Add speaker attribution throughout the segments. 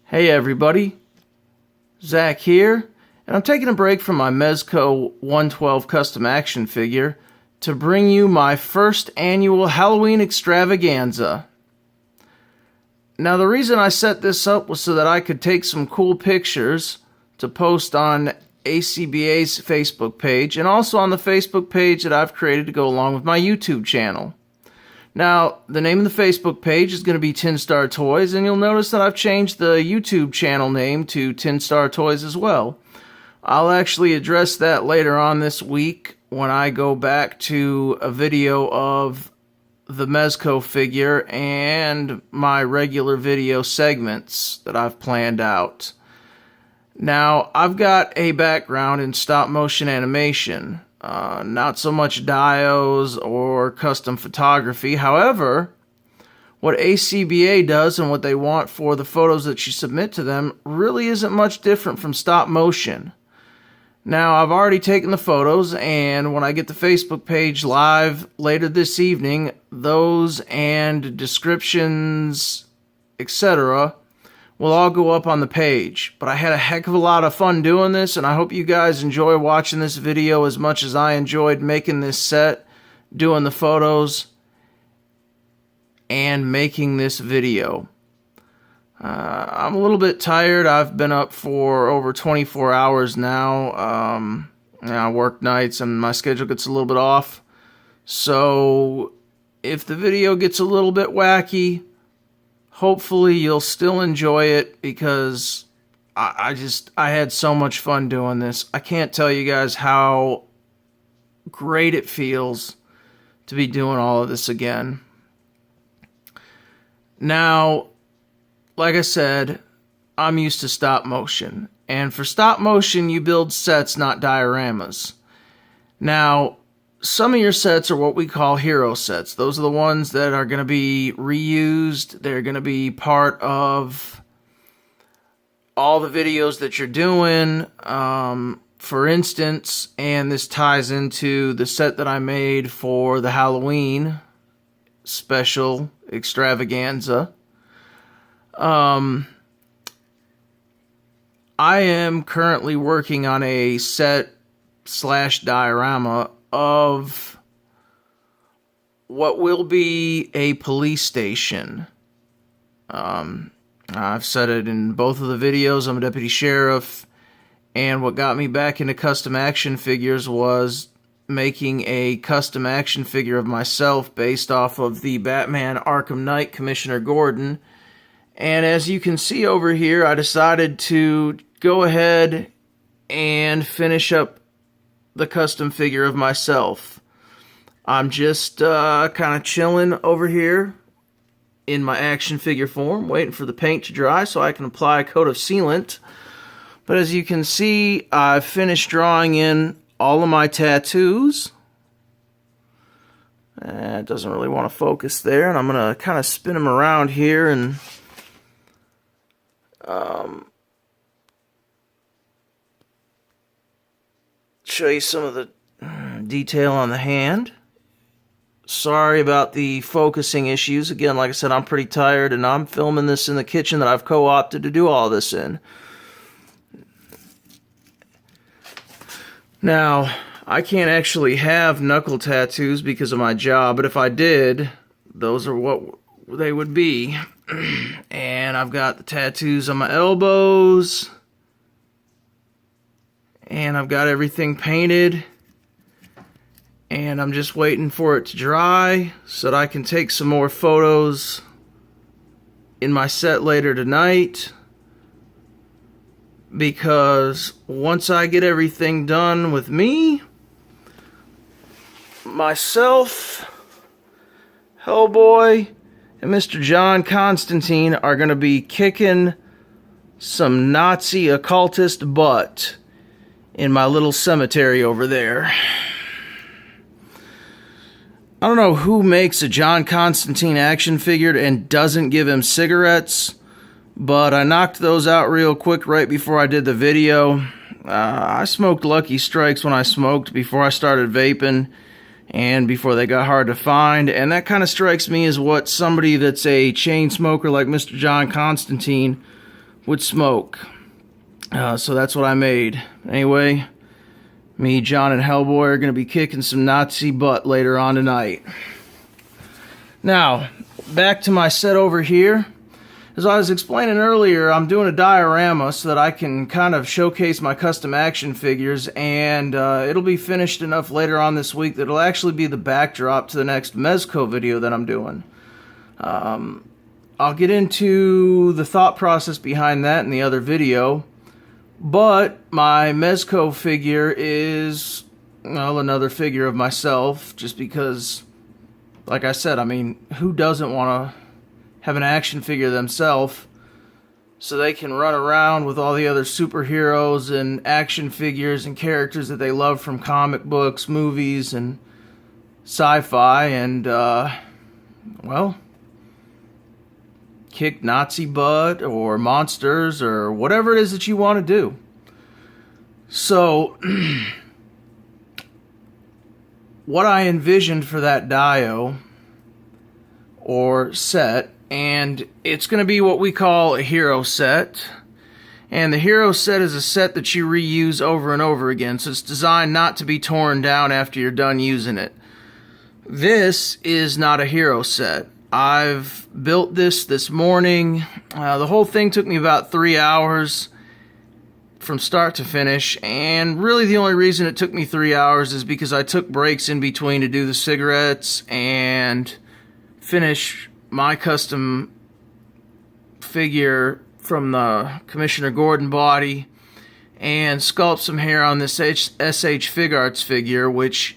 Speaker 1: Hey everybody, Zach here, and I'm taking a break from my Mezco 112 custom action figure to bring you my first annual Halloween extravaganza. Now the reason I set this up was so that I could take some cool pictures to post on ACBA's Facebook page and also on the Facebook page that I've created to go along with my YouTube channel. Now, the name of the Facebook page is going to be Tin Star Toys, and you'll notice that I've changed the YouTube channel name to Tin Star Toys as well. I'll actually address that later on this week when I go back to a video of the Mezco figure and my regular video segments that I've planned out. Now, I've got a background in stop motion animation. Not so much dios or custom photography. However, what ACBA does and what they want for the photos that you submit to them really isn't much different from stop motion. Now, I've already taken the photos, and when I get the Facebook page live later this evening, those and descriptions, etc., will all go up on the page. But I had a heck of a lot of fun doing this, and I hope you guys enjoy watching this video as much as I enjoyed making this set, doing the photos, and making this video. I'm a little bit tired. I've been up for over 24 hours now. I work nights and my schedule gets a little bit off. So if the video gets a little bit wacky, hopefully you'll still enjoy it, because I had so much fun doing this. I can't tell you guys how great it feels to be doing all of this again. Now, like I said, I'm used to stop motion. And for stop motion, you build sets, not dioramas. Now, some of your sets are what we call hero sets. Those are the ones that are going to be reused. They're going to be part of all the videos that you're doing. For instance, and this ties into the set that I made for the Halloween special extravaganza. I am currently working on a set / diorama of what will be a police station. I've said it in both of the videos. I'm a deputy sheriff, and what got me back into custom action figures was making a custom action figure of myself based off of the Batman Arkham Knight Commissioner Gordon. And as you can see over here, I decided to go ahead and finish up the custom figure of myself. I'm just kind of chilling over here in my action figure form, waiting for the paint to dry so I can apply a coat of sealant. But as you can see, I've finished drawing in all of my tattoos. It doesn't really want to focus there, and I'm going to kind of spin them around here and show you some of the detail on the hand. Sorry about the focusing issues. Again, like I said, I'm pretty tired, and I'm filming this in the kitchen that I've co-opted to do all this in. Now, I can't actually have knuckle tattoos because of my job, but if I did, those are what they would be. And I've got the tattoos on my elbows, and I've got everything painted, and I'm just waiting for it to dry so that I can take some more photos in my set later tonight, because once I get everything done with me, myself, Hellboy, and Mr. John Constantine are going to be kicking some Nazi occultist butt in my little cemetery over there. I don't know who makes a John Constantine action figure and doesn't give him cigarettes, but I knocked those out real quick right before I did the video. I smoked Lucky Strikes when I smoked before I started vaping, and before they got hard to find, and that kind of strikes me as what somebody that's a chain smoker like Mr. John Constantine would smoke. So that's what I made. Anyway, me, John, and Hellboy are going to be kicking some Nazi butt later on tonight. Now, back to my set over here. As I was explaining earlier, I'm doing a diorama so that I can kind of showcase my custom action figures, and it'll be finished enough later on this week that it'll actually be the backdrop to the next Mezco video that I'm doing. I'll get into the thought process behind that in the other video, but my Mezco figure is, well, another figure of myself, just because, like I said, I mean, who doesn't want to have an action figure themselves so they can run around with all the other superheroes and action figures and characters that they love from comic books, movies, and sci-fi, and, well, kick Nazi butt or monsters or whatever it is that you want to do. So, what I envisioned for that dio or set, and it's going to be what we call a hero set. And the hero set is a set that you reuse over and over again, so it's designed not to be torn down after you're done using it. This is not a hero set. I've built this morning. The whole thing took me about 3 hours from start to finish, and really the only reason it took me 3 hours is because I took breaks in between to do the cigarettes and finish my custom figure from the Commissioner Gordon body and sculpt some hair on this SH Figuarts figure, which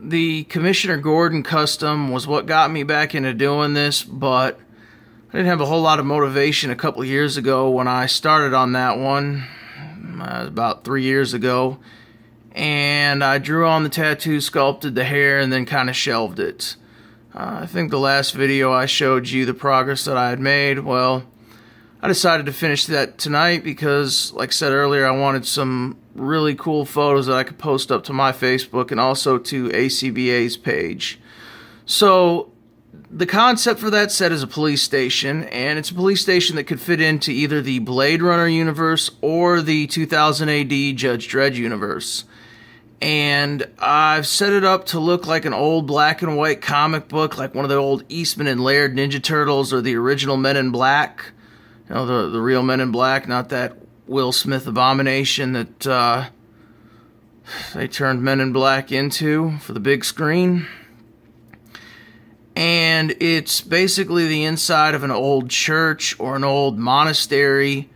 Speaker 1: the Commissioner Gordon custom was what got me back into doing this, but I didn't have a whole lot of motivation a couple of years ago when I started on that one, about 3 years ago, and I drew on the tattoo, sculpted the hair, and then kind of shelved it. I think the last video I showed you the progress that I had made. Well, I decided to finish that tonight because, like I said earlier, I wanted some really cool photos that I could post up to my Facebook and also to ACBA's page. So, the concept for that set is a police station, and it's a police station that could fit into either the Blade Runner universe or the 2000 AD Judge Dredd universe. And I've set it up to look like an old black and white comic book, like one of the old Eastman and Laird Ninja Turtles or the original Men in Black. You know, the real Men in Black, not that Will Smith abomination that they turned Men in Black into for the big screen. And it's basically the inside of an old church or an old monastery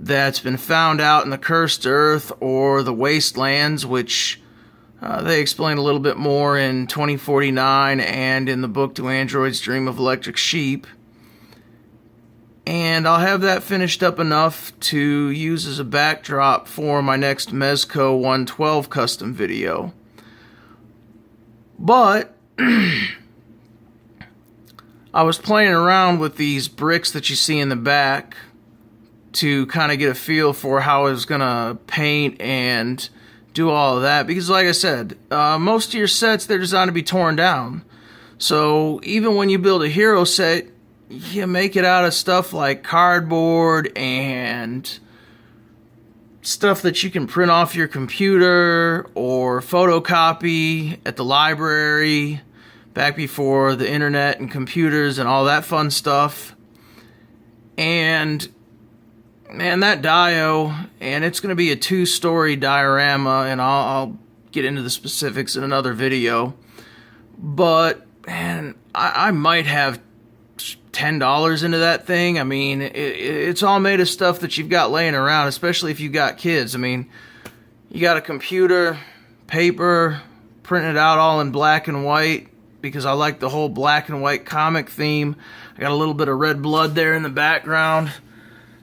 Speaker 1: that's been found out in the cursed earth or the wastelands, which they explain a little bit more in 2049 and in the book Do Androids Dream of Electric Sheep. And I'll have that finished up enough to use as a backdrop for my next Mezco 112 custom video. But I was playing around with these bricks that you see in the back to kind of get a feel for how I was going to paint and do all of that. Because like I said, most of your sets, they're designed to be torn down. So even when you build a hero set, you make it out of stuff like cardboard and stuff that you can print off your computer or photocopy at the library back before the internet and computers and all that fun stuff. And man, that dio, and it's going to be a 2-story diorama, and I'll get into the specifics in another video. But, man, I might have $10 into that thing. I mean, it's all made of stuff that you've got laying around, especially if you've got kids. I mean, you got a computer, paper, printing it out all in black and white, because I like the whole black and white comic theme. I got a little bit of red blood there in the background.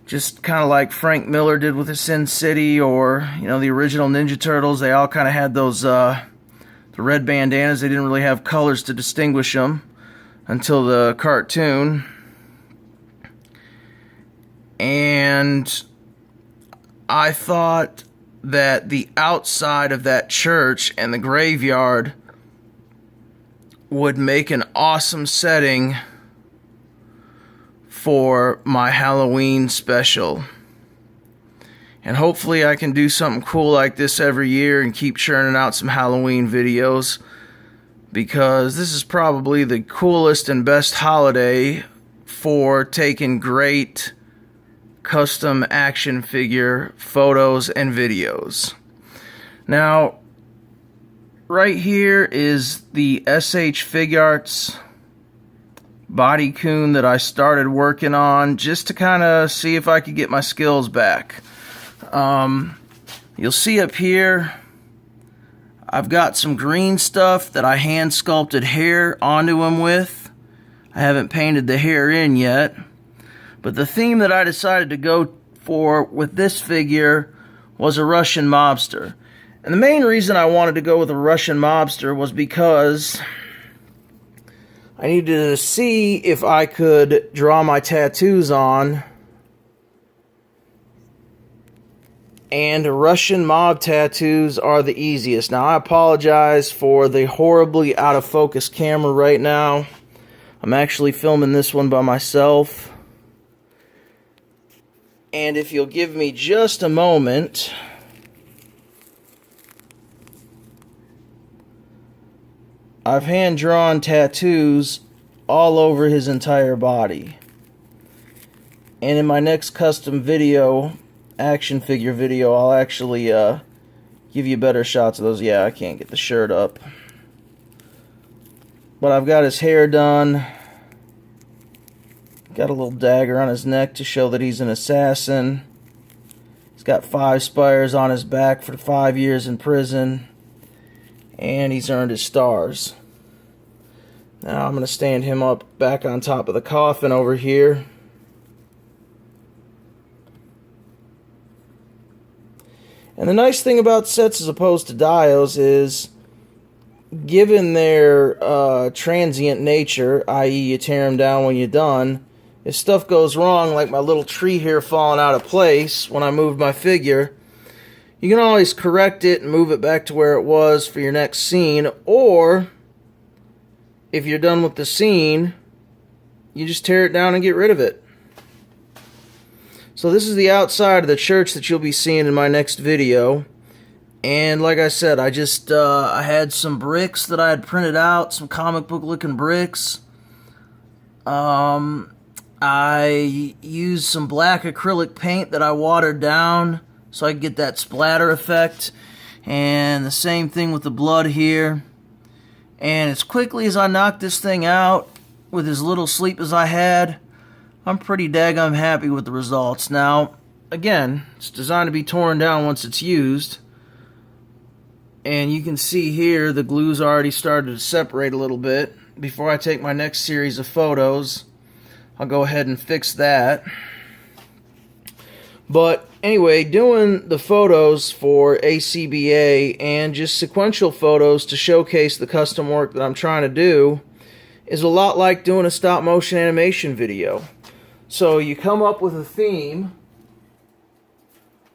Speaker 1: Just kind of like Frank Miller did with the Sin City, or, you know, the original Ninja Turtles. They all kind of had those, the red bandanas. They didn't really have colors to distinguish them until the cartoon. And I thought that the outside of that church and the graveyard would make an awesome setting for my Halloween special. And hopefully I can do something cool like this every year and keep churning out some Halloween videos, because this is probably the coolest and best holiday for taking great custom action figure photos and videos. Now, right here is the SH Figuarts body coon that I started working on just to kind of see if I could get my skills back. You'll see up here I've got some green stuff that I hand sculpted hair onto him with. I haven't painted the hair in yet, but the theme that I decided to go for with this figure was a Russian mobster. And the main reason I wanted to go with a Russian mobster was because I needed to see if I could draw my tattoos on. And Russian mob tattoos are the easiest. Now, I apologize for the horribly out of focus camera right now. I'm actually filming this one by myself. And if you'll give me just a moment, I've hand-drawn tattoos all over his entire body. And in my next custom video, action figure video, I'll actually give you better shots of those. Yeah, I can't get the shirt up. But I've got his hair done. Got a little dagger on his neck to show that he's an assassin. He's got 5 spires on his back for 5 years in prison. And he's earned his stars. Now I'm going to stand him up back on top of the coffin over here. And the nice thing about sets as opposed to dios is, given their transient nature, i.e. you tear them down when you're done, if stuff goes wrong, like my little tree here falling out of place when I moved my figure, you can always correct it and move it back to where it was for your next scene, or if you're done with the scene, you just tear it down and get rid of it. So this is the outside of the church that you'll be seeing in my next video. And like I said, I had some bricks that I had printed out, some comic book looking bricks. I used some black acrylic paint that I watered down so I could get that splatter effect. And the same thing with the blood here. And as quickly as I knocked this thing out, with as little sleep as I had, I'm pretty daggum happy with the results. Now, again, it's designed to be torn down once it's used. And you can see here the glue's already started to separate a little bit. Before I take my next series of photos, I'll go ahead and fix that. But anyway, doing the photos for ACBA and just sequential photos to showcase the custom work that I'm trying to do is a lot like doing a stop motion animation video. So you come up with a theme,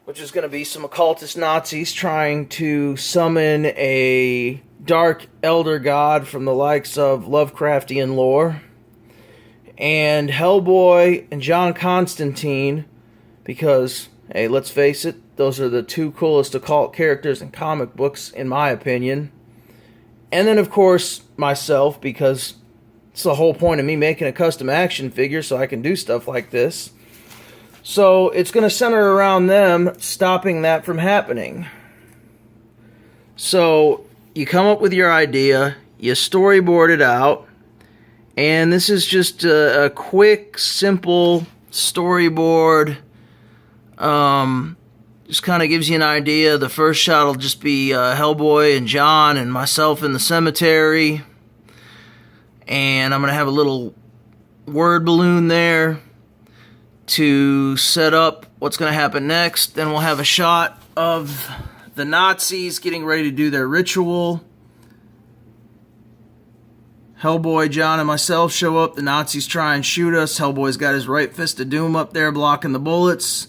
Speaker 1: which is going to be some occultist Nazis trying to summon a dark elder god from the likes of Lovecraftian lore, and Hellboy and John Constantine, because, hey, let's face it, those are the 2 coolest occult characters in comic books, in my opinion. And then, of course, myself, because it's the whole point of me making a custom action figure, so I can do stuff like this. So it's going to center around them, stopping that from happening. So you come up with your idea, you storyboard it out, and this is just a quick, simple storyboard. Just kind of gives you an idea. The first shot will just be Hellboy and John and myself in the cemetery. And I'm going to have a little word balloon there to set up what's going to happen next. Then we'll have a shot of the Nazis getting ready to do their ritual. Hellboy, John, and myself show up. The Nazis try and shoot us. Hellboy's got his right fist of doom up there blocking the bullets.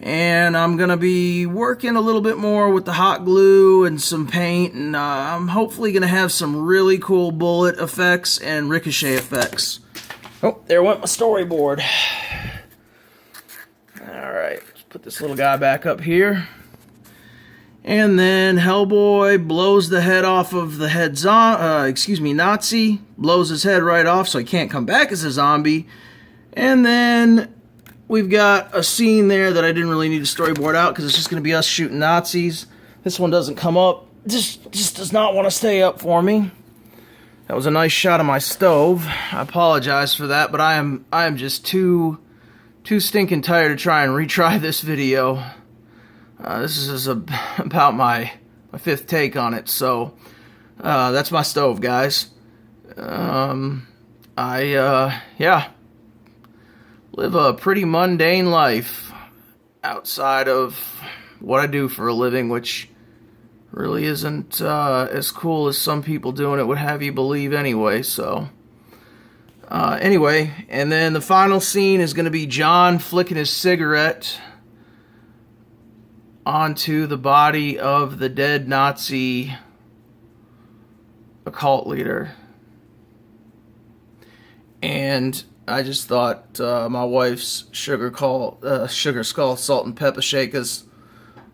Speaker 1: And I'm going to be working a little bit more with the hot glue and some paint. And I'm hopefully going to have some really cool bullet effects and ricochet effects. Oh, there went my storyboard. Alright, let's put this little guy back up here. And then Hellboy blows the head off of the Nazi. Blows his head right off so he can't come back as a zombie. And then we've got a scene there that I didn't really need to storyboard out because it's just going to be us shooting Nazis. This one doesn't come up. Just does not want to stay up for me. That was a nice shot of my stove. I apologize for that, but I am just too stinking tired to try and retry this video. This is about my fifth take on it, so that's my stove, guys. Yeah, live a pretty mundane life outside of what I do for a living, which really isn't as cool as some people doing it would have you believe anyway. So anyway, and then the final scene is going to be John flicking his cigarette onto the body of the dead Nazi occult leader. And I just thought my wife's sugar skull salt and pepper shakers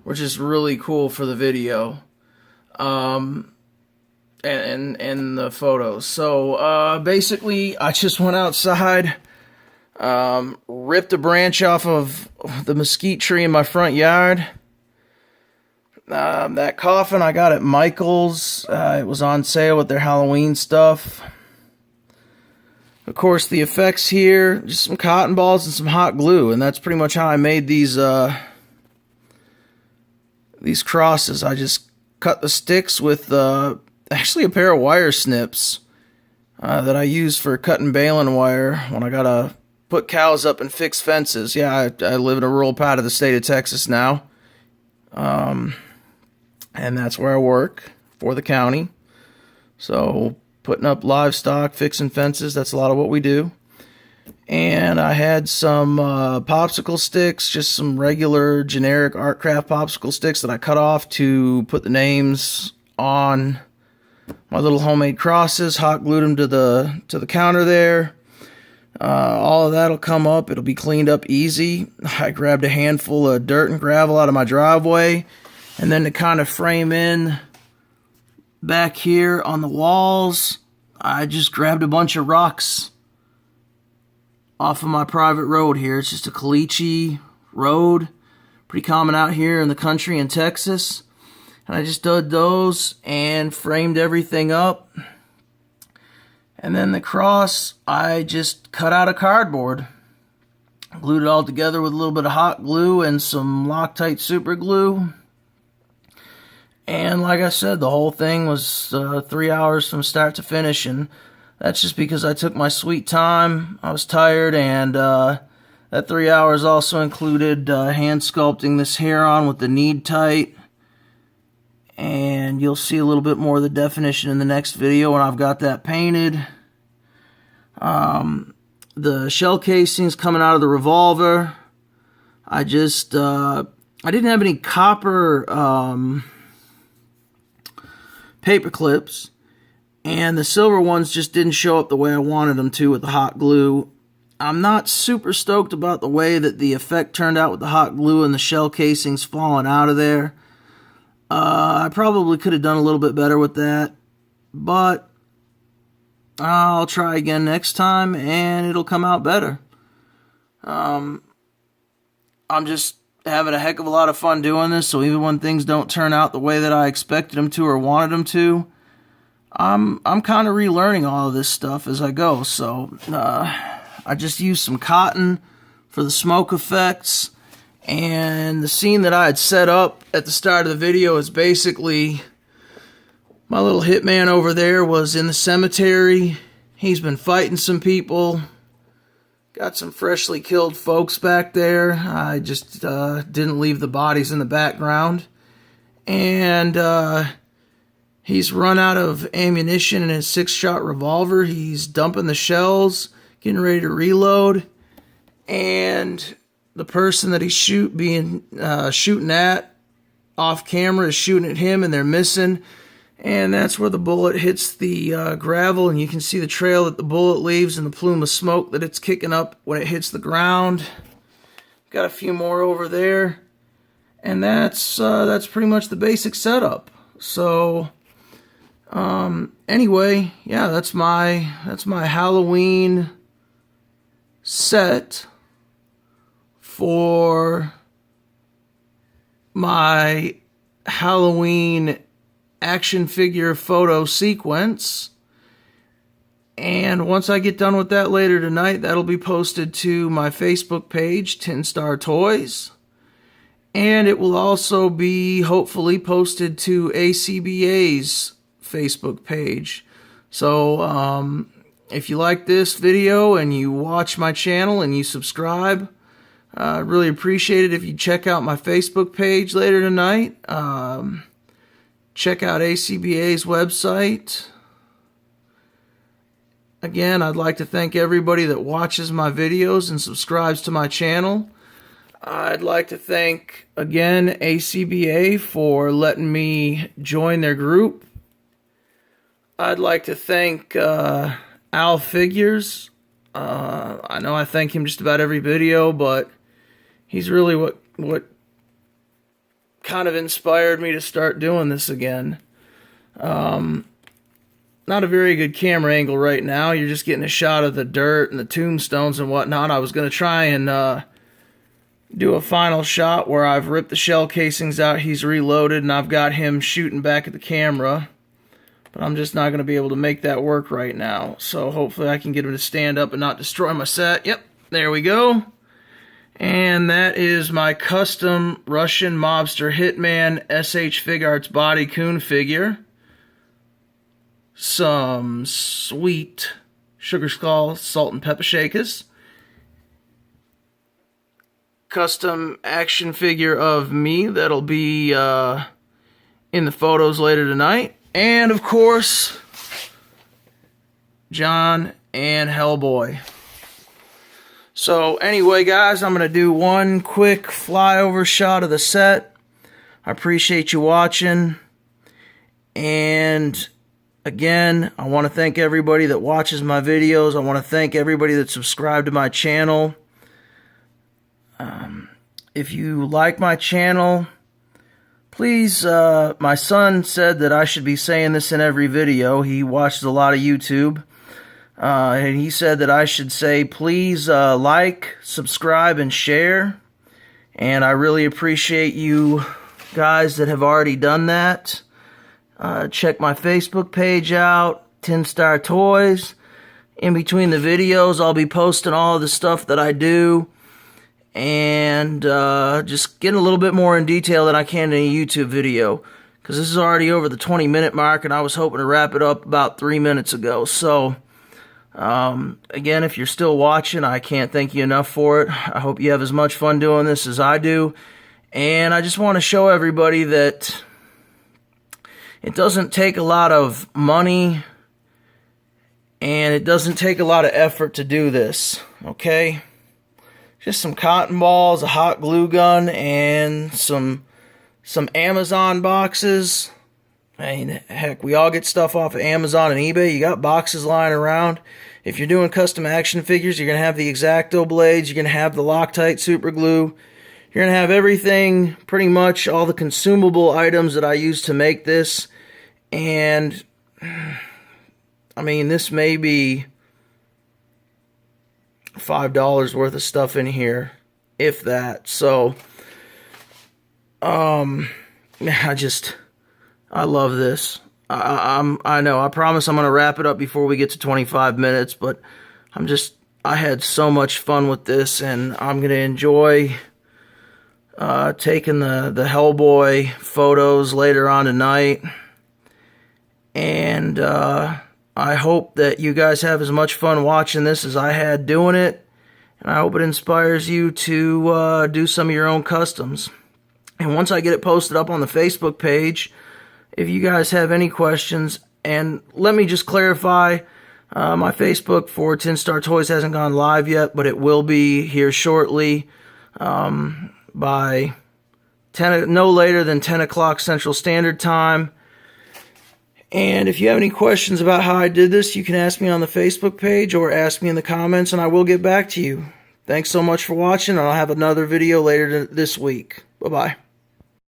Speaker 1: were just really cool for the video. And the photos. So basically I just went outside, ripped a branch off of the mesquite tree in my front yard. That coffin I got at Michael's. It was on sale with their Halloween stuff. Of course, the effects here, just some cotton balls and some hot glue, and that's pretty much how I made these crosses. I just cut the sticks with actually a pair of wire snips that I use for cutting baling wire when I gotta put cows up and fix fences. Yeah, I live in a rural part of the state of Texas now, and that's where I work for the county. So putting up livestock, fixing fences, that's a lot of what we do. And I had some popsicle sticks, just some regular generic art craft popsicle sticks that I cut off to put the names on my little homemade crosses, hot glued them to the counter there. All of that'll come up. It'll be cleaned up easy. I grabbed a handful of dirt and gravel out of my driveway, and then to kind of frame in back here on the walls, I just grabbed a bunch of rocks off of my private road here. It's just a caliche road, pretty common out here in the country in Texas. And I just did those and framed everything up. And then the cross, I just cut out of cardboard. Glued it all together with a little bit of hot glue and some Loctite super glue. And like I said, the whole thing was 3 hours from start to finish, and that's just because I took my sweet time. I was tired, and that 3 hours also included hand sculpting this hair on with the knead tight. And you'll see a little bit more of the definition in the next video when I've got that painted. The shell casings coming out of the revolver. I didn't have any copper paper clips, and the silver ones just didn't show up the way I wanted them to with the hot glue. I'm not super stoked about the way that the effect turned out with the hot glue and the shell casings falling out of there. I probably could have done a little bit better with that, but I'll try again next time and it'll come out better. I'm just having a heck of a lot of fun doing this, so even when things don't turn out the way that I expected them to or wanted them to, I'm kind of relearning all of this stuff as I go. So I just used some cotton for the smoke effects, and the scene that I had set up at the start of the video is basically my little hitman over there was in the cemetery. He's been fighting some people. Got some freshly killed folks back there. I just didn't leave the bodies in the background. And he's run out of ammunition in his 6-shot revolver. He's dumping the shells, getting ready to reload. And the person that he's shooting at off camera is shooting at him, and they're missing. And that's where the bullet hits the gravel, and you can see the trail that the bullet leaves and the plume of smoke that it's kicking up when it hits the ground. Got a few more over there, and that's pretty much the basic setup. So anyway, yeah, that's my Halloween set for my Halloween action figure photo sequence. And once I get done with that later tonight, that'll be posted to my Facebook page, Tin Star Toys. And it will also be hopefully posted to ACBA's Facebook page. So if you like this video and you watch my channel and you subscribe, I really appreciate it if you check out my Facebook page later tonight. Check out ACBA's website. Again, I'd like to thank everybody that watches my videos and subscribes to my channel. I'd like to thank, again, ACBA for letting me join their group. I'd like to thank Al Figures. I know I thank him just about every video, but he's really what kind of inspired me to start doing this again. Not a very good camera angle right now. You're just getting a shot of the dirt and the tombstones and whatnot. I was going to try and do a final shot where I've ripped the shell casings out, he's reloaded, and I've got him shooting back at the camera. But I'm just not going to be able to make that work right now. So hopefully I can get him to stand up and not destroy my set. Yep, there we go. And that is my custom Russian Mobster Hitman SH Figuarts body coon figure. Some sweet sugar skull salt and pepper shakers. Custom action figure of me that'll be in the photos later tonight. And of course, John and Hellboy. So anyway, guys, I'm going to do one quick flyover shot of the set. I appreciate you watching. And again, I want to thank everybody that watches my videos. I want to thank everybody that subscribed to my channel. If you like my channel, please, my son said that I should be saying this in every video. He watches a lot of YouTube. And he said that I should say, please like, subscribe, and share. And I really appreciate you guys that have already done that. Check my Facebook page out, Tin Star Toys. In between the videos, I'll be posting all of the stuff that I do. And just getting a little bit more in detail than I can in a YouTube video. Because this is already over the 20-minute mark, and I was hoping to wrap it up about 3 minutes ago. So again, if you're still watching, I can't thank you enough for it. I hope you have as much fun doing this as I do. And I just want to show everybody that it doesn't take a lot of money, and it doesn't take a lot of effort to do this, okay? Just some cotton balls, a hot glue gun, and some Amazon boxes. I mean, heck, we all get stuff off of Amazon and eBay. You got boxes lying around. If you're doing custom action figures, you're going to have the X-Acto blades. You're going to have the Loctite super glue. You're going to have everything, pretty much all the consumable items that I use to make this. And, I mean, this may be $5 worth of stuff in here, if that. So, I love this. I know, I promise I'm going to wrap it up before we get to 25 minutes, but I had so much fun with this, and I'm going to enjoy taking the Hellboy photos later on tonight. And I hope that you guys have as much fun watching this as I had doing it. And I hope it inspires you to do some of your own customs. And once I get it posted up on the Facebook page, if you guys have any questions, and let me just clarify, my Facebook for Tin Star Toys hasn't gone live yet, but it will be here shortly by no later than 10 o'clock Central Standard Time. And if you have any questions about how I did this, you can ask me on the Facebook page or ask me in the comments, and I will get back to you. Thanks so much for watching, and I'll have another video later this week. Bye-bye.